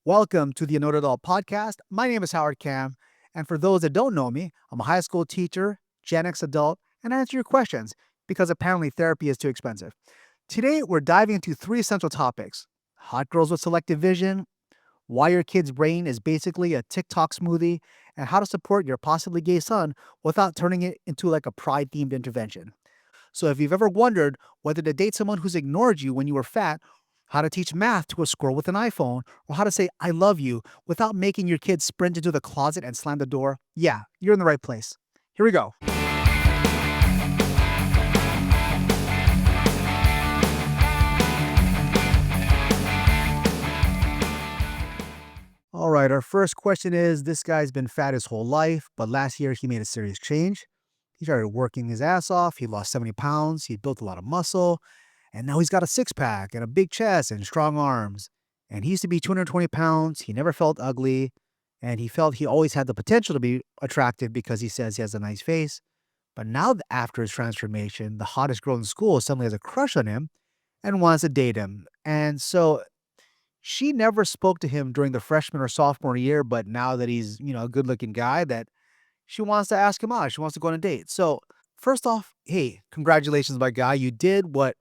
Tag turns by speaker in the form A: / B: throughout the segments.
A: Welcome to the Another Adult podcast. My name is Howard Cam, and for those that don't know me, I'm a high school teacher, Gen X adult, and I answer your questions because apparently therapy is too expensive. Today, we're diving into three essential topics: hot girls with selective vision, why your kid's brain is basically a TikTok smoothie, and how to support your possibly gay son without turning it into like a pride themed intervention. So if you've ever wondered whether to date someone who's ignored you when you were fat, how to teach math to a squirrel with an iPhone, or how to say I love you without making your kid sprint into the closet and slam the door, yeah, you're in the right place. Here we go. All right, our first question is this guy's been fat his whole life, but last year he made a serious change. He started working his ass off. He lost 70 pounds. He built a lot of muscle. And now he's got a six pack and a big chest and strong arms. And he used to be 220 pounds. He never felt ugly. And he felt he always had the potential to be attractive because he says he has a nice face. But now, after his transformation, the hottest girl in school suddenly has a crush on him and wants to date him. And so she never spoke to him during the freshman or sophomore year. But now that he's, a good looking guy, that she wants to ask him out. She wants to go on a date. So, first off, hey, congratulations, my guy. You did what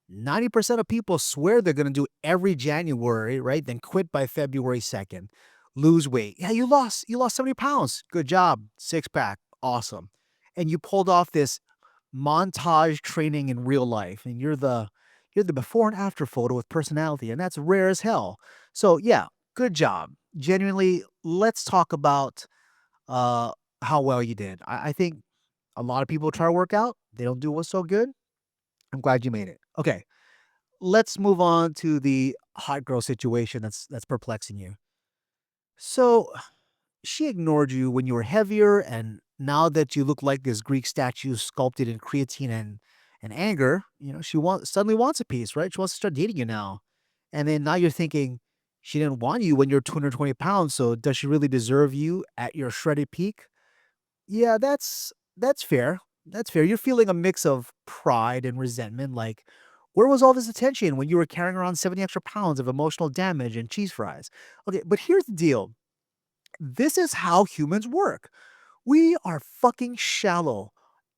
A: 90% of people swear they're going to do every January, right? Then quit by February 2nd. Lose weight. Yeah, you lost 70 pounds. Good job. Six pack. Awesome. And you pulled off this montage training in real life. And you're the before and after photo with personality. And that's rare as hell. So yeah, good job. Genuinely, let's talk about uh how well you did. I think a lot of people try to work out. They don't do what's so good. I'm glad you made it. Okay, let's move on to the hot girl situation that's perplexing you. So she ignored you when you were heavier, and now that you look like this Greek statue sculpted in creatine and anger, suddenly wants a piece, right? She wants to start dating you now, and then now you're thinking she didn't want you when you're 220 pounds. So does she really deserve you at your shredded peak? Yeah, that's fair. That's fair. You're feeling a mix of pride and resentment. Like, where was all this attention when you were carrying around 70 extra pounds of emotional damage and cheese fries? Okay, but here's the deal. This is how humans work. We are fucking shallow.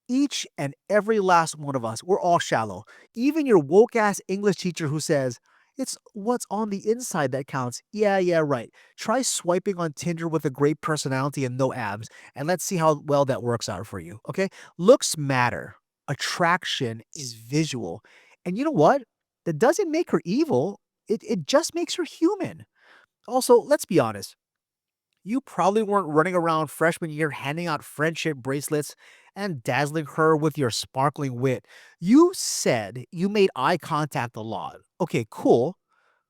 A: Each and every last one of us, we're all shallow. Even your woke ass English teacher who says, it's what's on the inside that counts. Yeah, right. Try swiping on Tinder with a great personality and no abs, and let's see how well that works out for you. Okay? Looks matter. Attraction is visual. And you know what? That doesn't make her evil. It just makes her human. Also, let's be honest. You probably weren't running around freshman year handing out friendship bracelets and dazzling her with your sparkling wit. You said you made eye contact a lot. Okay, cool.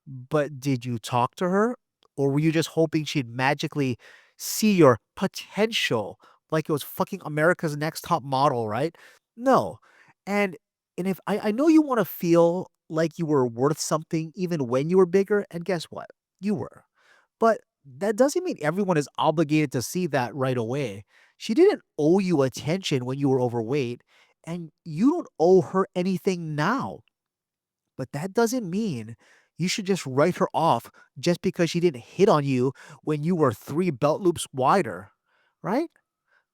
A: But did you talk to her? Or were you just hoping she'd magically see your potential like it was fucking America's Next Top Model, right? No. And and if I know you want to feel like you were worth something even when you were bigger, and guess what? You were. But that doesn't mean everyone is obligated to see that right away. She didn't owe you attention when you were overweight, and you don't owe her anything now. But that doesn't mean you should just write her off just because she didn't hit on you when you were three belt loops wider, right?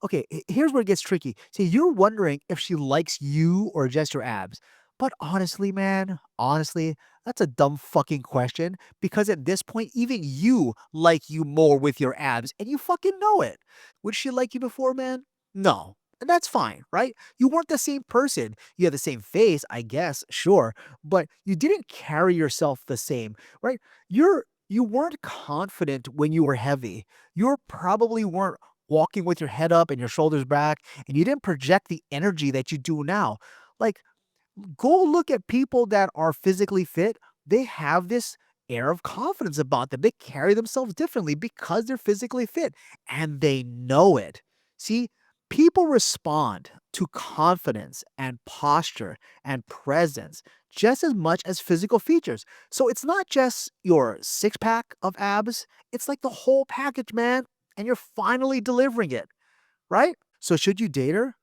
A: Okay, here's where it gets tricky. See, you're wondering if she likes you or just your abs. But honestly, man, honestly, that's a dumb fucking question because at this point, even you like you more with your abs and you fucking know it. Would she like you before, man? No. And that's fine, right? You weren't the same person. You had the same face, I guess, sure, but you didn't carry yourself the same, right? You weren't confident when you were heavy. You probably weren't walking with your head up and your shoulders back, and you didn't project the energy that you do now. Like, go look at people that are physically fit. They have this air of confidence about them. They carry themselves differently because they're physically fit and they know it. See, people respond to confidence and posture and presence just as much as physical features. So it's not just your six pack of abs, it's like the whole package, man. And you're finally delivering it, right? So should you date her?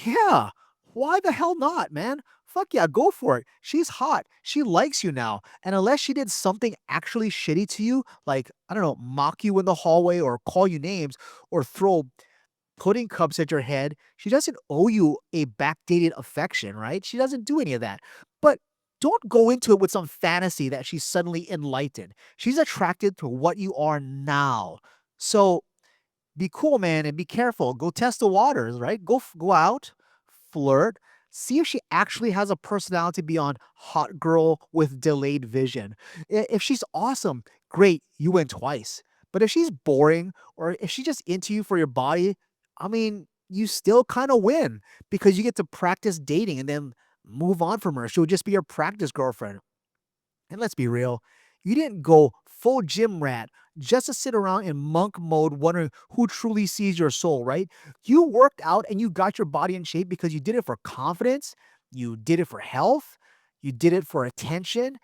A: Yeah. Why the hell not, man? fuck yeah, go for it. She's hot. She likes you now. And unless she did something actually shitty to you, like, I don't know, mock you in the hallway or call you names or throw pudding cups at your head, she doesn't owe you a backdated affection, right? She doesn't do any of that. But don't go into it with some fantasy that she's suddenly enlightened. She's attracted to what you are now. So be cool, man, and be careful. Go test the waters, right? Go out, flirt, see if she actually has a personality beyond hot girl with delayed vision. If she's awesome, great, you win twice. But if she's boring or if she's just into you for your body, I mean, you still kind of win because you get to practice dating and then move on from her. She'll just be your practice girlfriend. And let's be real, you didn't go full gym rat just to sit around in monk mode wondering who truly sees your soul, right? You worked out and you got your body in shape because you did it for confidence, you did it for health, you did it for attention,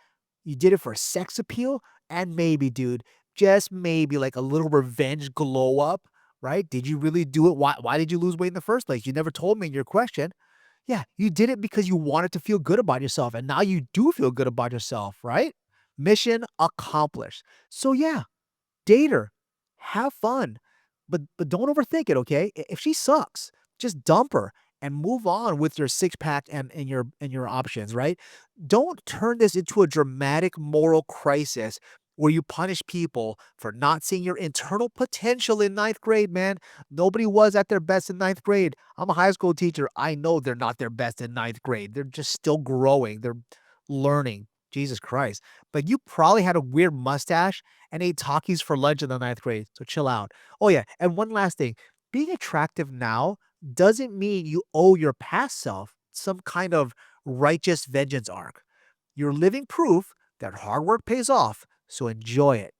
A: you did it for sex appeal, and maybe, dude, just maybe like a little revenge glow up, right? Did you really do it? Why did you lose weight in the first place? You never told me in your question. Yeah, you did it because you wanted to feel good about yourself, and now you do feel good about yourself, right? Mission accomplished. So yeah, date her, have fun, but don't overthink it, okay? If she sucks, just dump her and move on with your six pack and your options, right? Don't turn this into a dramatic moral crisis where you punish people for not seeing your internal potential in ninth grade, man. Nobody was at their best in ninth grade. I'm a high school teacher. I know they're not their best in ninth grade. They're just still growing. They're learning. Jesus Christ. But you probably had a weird mustache and ate Takis for lunch in the ninth grade. So chill out. Oh, yeah. And one last thing, being attractive now doesn't mean you owe your past self some kind of righteous vengeance arc. You're living proof that hard work pays off. So enjoy it.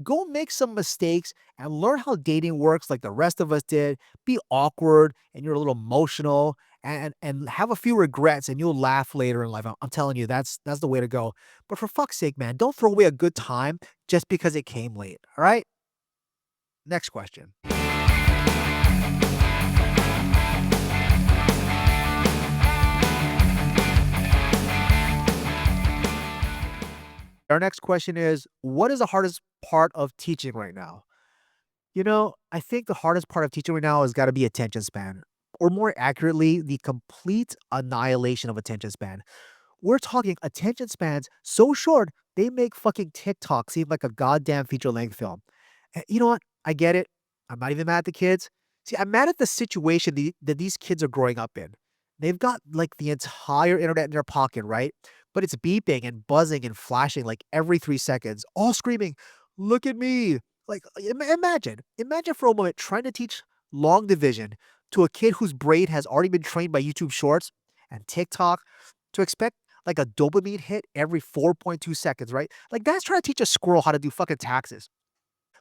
A: Go make some mistakes and learn how dating works like the rest of us did. Be awkward and you're a little emotional and have a few regrets and you'll laugh later in life. I'm telling you, that's the way to go. But for fuck's sake, man, don't throw away a good time just because it came late. All right? Next question. Our next question is, what is the hardest part of teaching right now? I think the hardest part of teaching right now has got to be attention span, or more accurately, the complete annihilation of attention span. We're talking attention spans so short, they make fucking TikTok seem like a goddamn feature length film. You know what? I get it. I'm not even mad at the kids. See, I'm mad at the situation that these kids are growing up in. They've got like the entire internet in their pocket, right? But it's beeping and buzzing and flashing like every 3 seconds, all screaming, look at me. Like, imagine for a moment trying to teach long division to a kid whose brain has already been trained by YouTube Shorts and TikTok to expect like a dopamine hit every 4.2 seconds, right? Like that's trying to teach a squirrel how to do fucking taxes.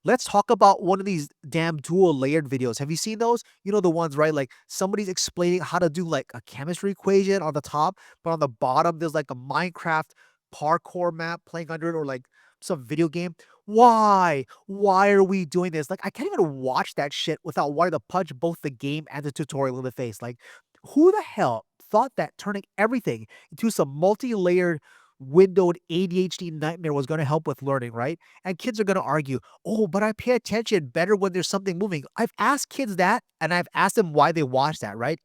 A: Let's talk about one of these damn dual layered videos. Have you seen those? You know the ones, right? Like somebody's explaining how to do like a chemistry equation on the top, but on the bottom there's like a Minecraft parkour map playing under it or like some video game. Why? Why are we doing this? Like I can't even watch that shit without wanting to punch both the game and the tutorial in the face. Like who the hell thought that turning everything into some multi-layered windowed ADHD nightmare was going to help with learning, right? And kids are going to argue, oh, but I pay attention better when there's something moving. I've asked kids that and I've asked them why they watch that, right?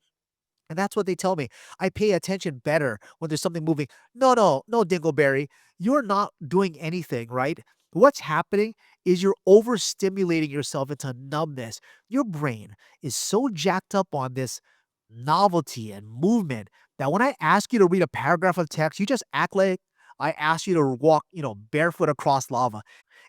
A: And that's what they tell me. I pay attention better when there's something moving. No, no, no, Dingleberry. You're not doing anything, right? What's happening is you're overstimulating yourself into numbness. Your brain is so jacked up on this novelty and movement that when I ask you to read a paragraph of text, you just act like I asked you to walk, barefoot across lava.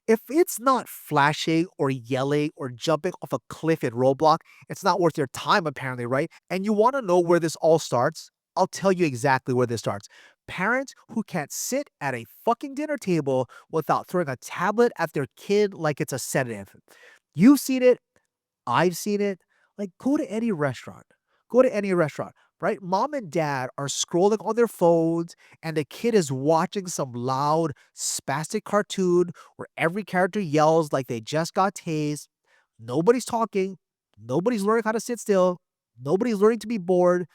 A: If it's not flashing or yelling or jumping off a cliff in Roblox, it's not worth your time, apparently, right? And you want to know where this all starts? I'll tell you exactly where this starts. Parents who can't sit at a fucking dinner table without throwing a tablet at their kid like it's a sedative. You've seen it. I've seen it. Like, go to any restaurant. Go to any restaurant, right? Mom and dad are scrolling on their phones, and the kid is watching some loud, spastic cartoon where every character yells like they just got tased. Nobody's talking. Nobody's learning how to sit still. Nobody's learning to be bored.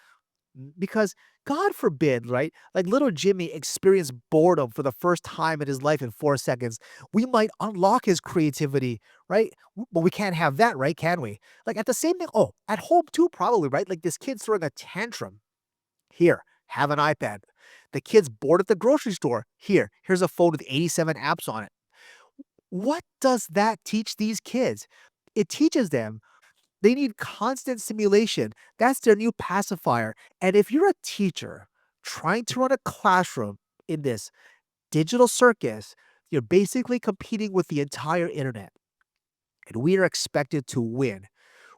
A: Because God forbid, right? Like little Jimmy experienced boredom for the first time in his life in 4 seconds. We might unlock his creativity, right? But we can't have that, right? Can we? Like at the same thing, oh, at home too, probably, right? Like this kid's throwing a tantrum. Here, have an iPad. The kid's bored at the grocery store. Here's a phone with 87 apps on it. What does that teach these kids? It teaches them they need constant stimulation. That's their new pacifier. And if you're a teacher trying to run a classroom in this digital circus, you're basically competing with the entire internet. And we are expected to win.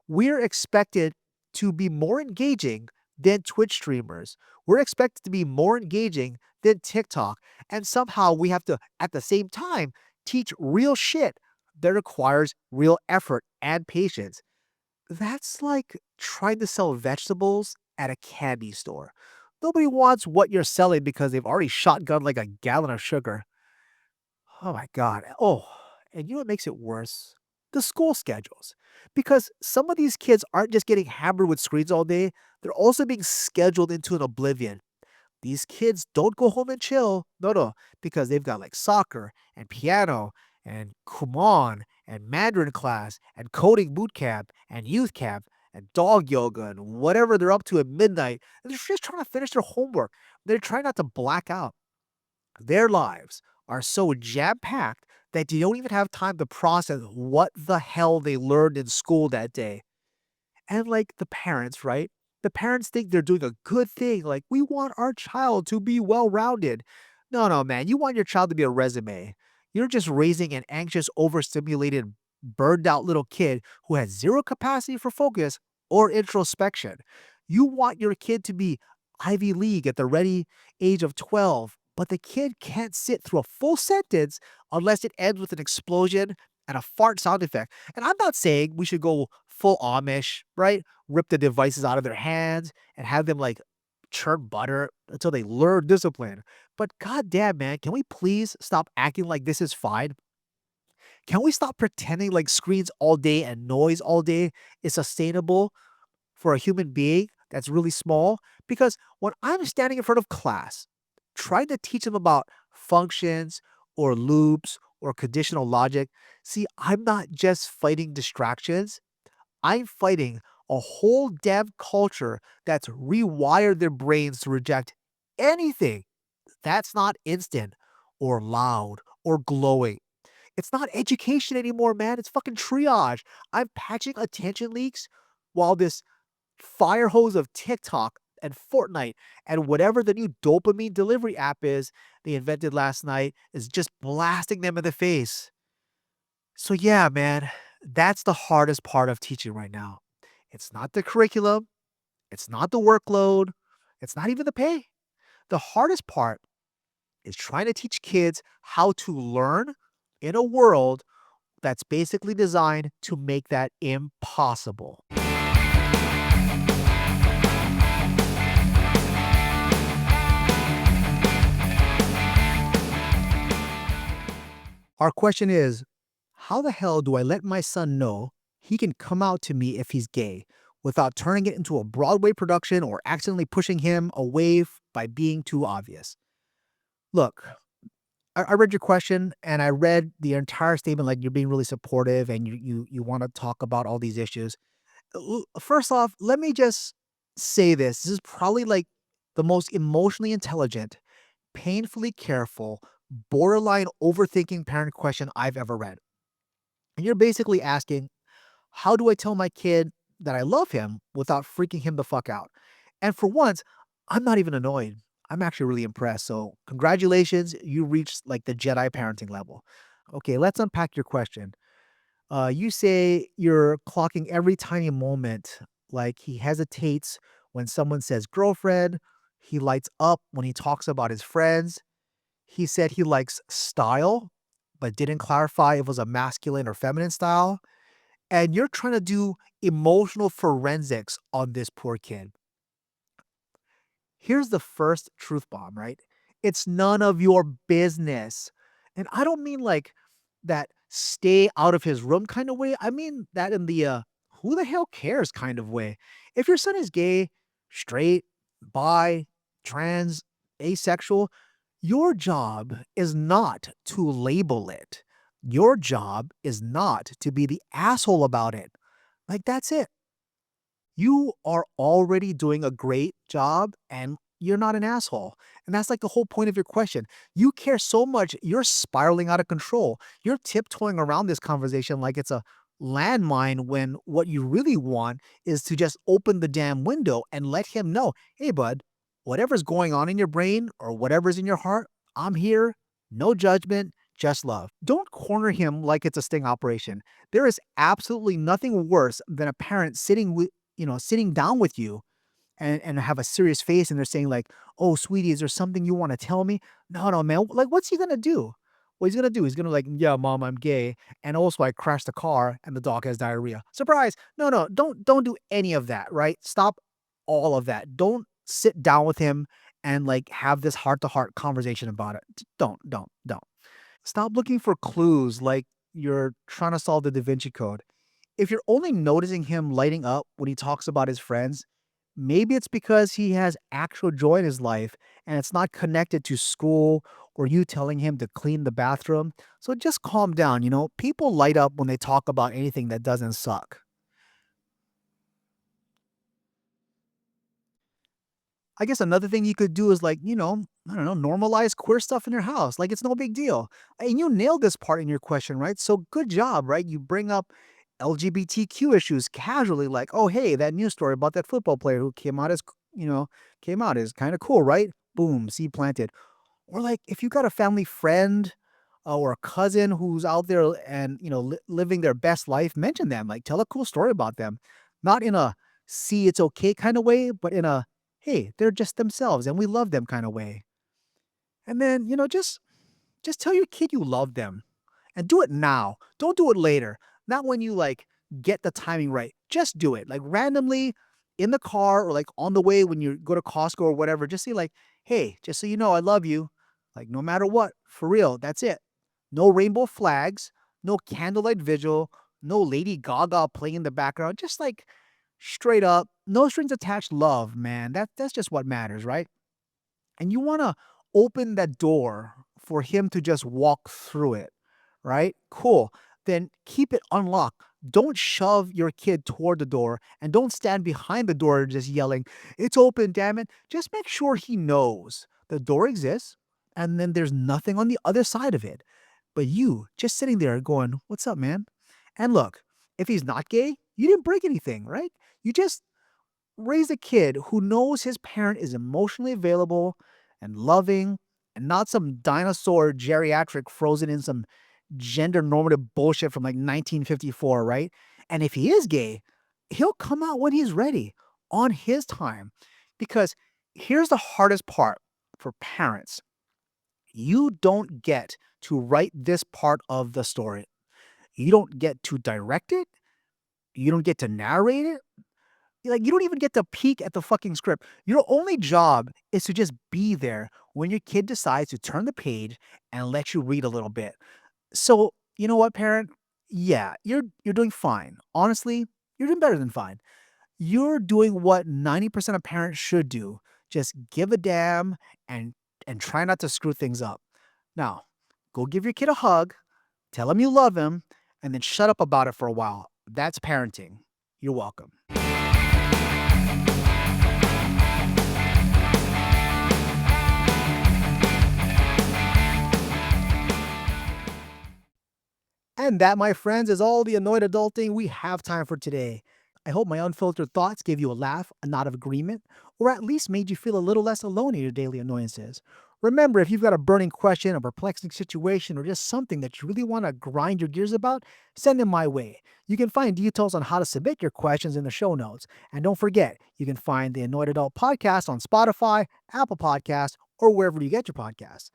A: We're expected to be more engaging than Twitch streamers. We're expected to be more engaging than TikTok. And somehow we have to, at the same time, teach real shit that requires real effort and patience. That's like trying to sell vegetables at a candy store. Nobody wants what you're selling because they've already shotgunned like a gallon of sugar. Oh my God. Oh, and you know what makes it worse? The school schedules. Because some of these kids aren't just getting hammered with screens all day, they're also being scheduled into an oblivion. These kids don't go home and chill. No, no, because they've got like soccer and piano and Kumon and Mandarin class and coding boot camp and youth camp and dog yoga and whatever they're up to at midnight. And they're just trying to finish their homework. They're trying not to black out. Their lives are so jam packed that you don't even have time to process what the hell they learned in school that day. And like the parents, right? The parents think they're doing a good thing. Like, we want our child to be well rounded. No, no, man. You want your child to be a resume. You're just raising an anxious, overstimulated, burned out little kid who has zero capacity for focus or introspection. You want your kid to be Ivy League at the ready age of 12, but the kid can't sit through a full sentence unless it ends with an explosion and a fart sound effect. And I'm not saying we should go full Amish, right? Rip the devices out of their hands and have them like churn butter until they learn discipline. But goddamn, man, can we please stop acting like this is fine? Can we stop pretending like screens all day and noise all day is sustainable for a human being that's really small? Because when I'm standing in front of class, trying to teach them about functions or loops or conditional logic, see, I'm not just fighting distractions, I'm fighting a whole damn culture that's rewired their brains to reject anything that's not instant or loud or glowing. It's not education anymore, man. It's fucking triage. I'm patching attention leaks while this fire hose of TikTok and Fortnite and whatever the new dopamine delivery app is they invented last night is just blasting them in the face. So, yeah, man, that's the hardest part of teaching right now. It's not the curriculum, it's not the workload, it's not even the pay. The hardest part is trying to teach kids how to learn in a world that's basically designed to make that impossible. Our question is, how the hell do I let my son know he can come out to me if he's gay without turning it into a Broadway production or accidentally pushing him away by being too obvious? Look, I read your question and I read the entire statement like you're being really supportive and you want to talk about all these issues. First off, let me just say this. This is probably like the most emotionally intelligent, painfully careful, borderline overthinking parent question I've ever read. And you're basically asking, how do I tell my kid that I love him without freaking him the fuck out? And for once, I'm not even annoyed. I'm actually really impressed. So, congratulations, you reached like the Jedi parenting level. Okay, let's unpack your question. You say you're clocking every tiny moment, like he hesitates when someone says girlfriend, he lights up when he talks about his friends. He said he likes style, but didn't clarify if it was a masculine or feminine style. And you're trying to do emotional forensics on this poor kid. Here's the first truth bomb, right? It's none of your business. And I don't mean like that stay out of his room kind of way. I mean that in the who the hell cares kind of way. If your son is gay, straight, bi, trans, asexual, your job is not to label it. Your job is not to be the asshole about it. Like, that's it. You are already doing a great job and you're not an asshole. And that's like the whole point of your question. You care so much, you're spiraling out of control. You're tiptoeing around this conversation like it's a landmine when what you really want is to just open the damn window and let him know, hey, bud, whatever's going on in your brain or whatever's in your heart, I'm here. No judgment, just love. Don't corner him like it's a sting operation. There is absolutely nothing worse than a parent sitting down with you and have a serious face and they're saying like, "Oh, sweetie, is there something you want to tell me?" No, no, man. Like, what's he gonna do? What he's gonna do? He's gonna like, "Yeah, mom, I'm gay, and also I crashed the car and the dog has diarrhea." Surprise! No, no, don't do any of that. Right? Stop all of that. Don't sit down with him and like have this heart to heart conversation about it. Don't. Stop looking for clues like you're trying to solve the Da Vinci Code. If you're only noticing him lighting up when he talks about his friends, maybe it's because he has actual joy in his life and it's not connected to school or you telling him to clean the bathroom. So just calm down. People light up when they talk about anything that doesn't suck. I guess another thing you could do is like, I don't know, normalize queer stuff in your house. Like it's no big deal. And you nailed this part in your question, right? So good job, right? You bring up LGBTQ issues casually, like, oh, hey, that news story about that football player who you know, came out is kind of cool, right? Boom, seed planted. Or like if you got a family friend or a cousin who's out there and living their best life, mention them. Like tell a cool story about them, not in a see it's okay kind of way, but in a hey they're just themselves and we love them kind of way. And then just tell your kid you love them and do it now. Don't do it later. Not when you like get the timing right. Just do it. Like randomly in the car or like on the way when you go to Costco or whatever. Just say like, "Hey, just so you know, I love you." Like no matter what, for real. That's it. No rainbow flags, no candlelight vigil, no Lady Gaga playing in the background. Just like straight up, no strings attached love, man. That's just what matters, right? And you want to open that door for him to just walk through it, right? Cool. Then keep it unlocked. Don't shove your kid toward the door and don't stand behind the door just yelling, "It's open, damn it." Just make sure he knows the door exists and then there's nothing on the other side of it. But you just sitting there going, "What's up, man?" And look, if he's not gay, you didn't break anything, right? You just raise a kid who knows his parent is emotionally available and loving and not some dinosaur geriatric frozen in some gender normative bullshit from like 1954, right? And if he is gay, he'll come out when he's ready on his time. Because here's the hardest part for parents: you don't get to write this part of the story. You don't get to direct it. You don't get to narrate it. Like, you don't even get to peek at the fucking script. Your only job is to just be there when your kid decides to turn the page and let you read a little bit. So, you know what, parent? Yeah, you're doing fine. Honestly, you're doing better than fine. You're doing what 90% of parents should do. Just give a damn and try not to screw things up. Now, go give your kid a hug, tell him you love him, and then shut up about it for a while. That's parenting. You're welcome. And that, my friends, is all the annoyed adulting we have time for today. I hope my unfiltered thoughts gave you a laugh, a nod of agreement, or at least made you feel a little less alone in your daily annoyances. Remember, if you've got a burning question, a perplexing situation, or just something that you really want to grind your gears about, send them my way. You can find details on how to submit your questions in the show notes. And don't forget, you can find the Annoyed Adult Podcast on Spotify, Apple Podcasts, or wherever you get your podcasts.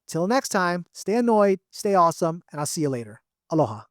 A: Till next time, stay annoyed, stay awesome, and I'll see you later. Aloha.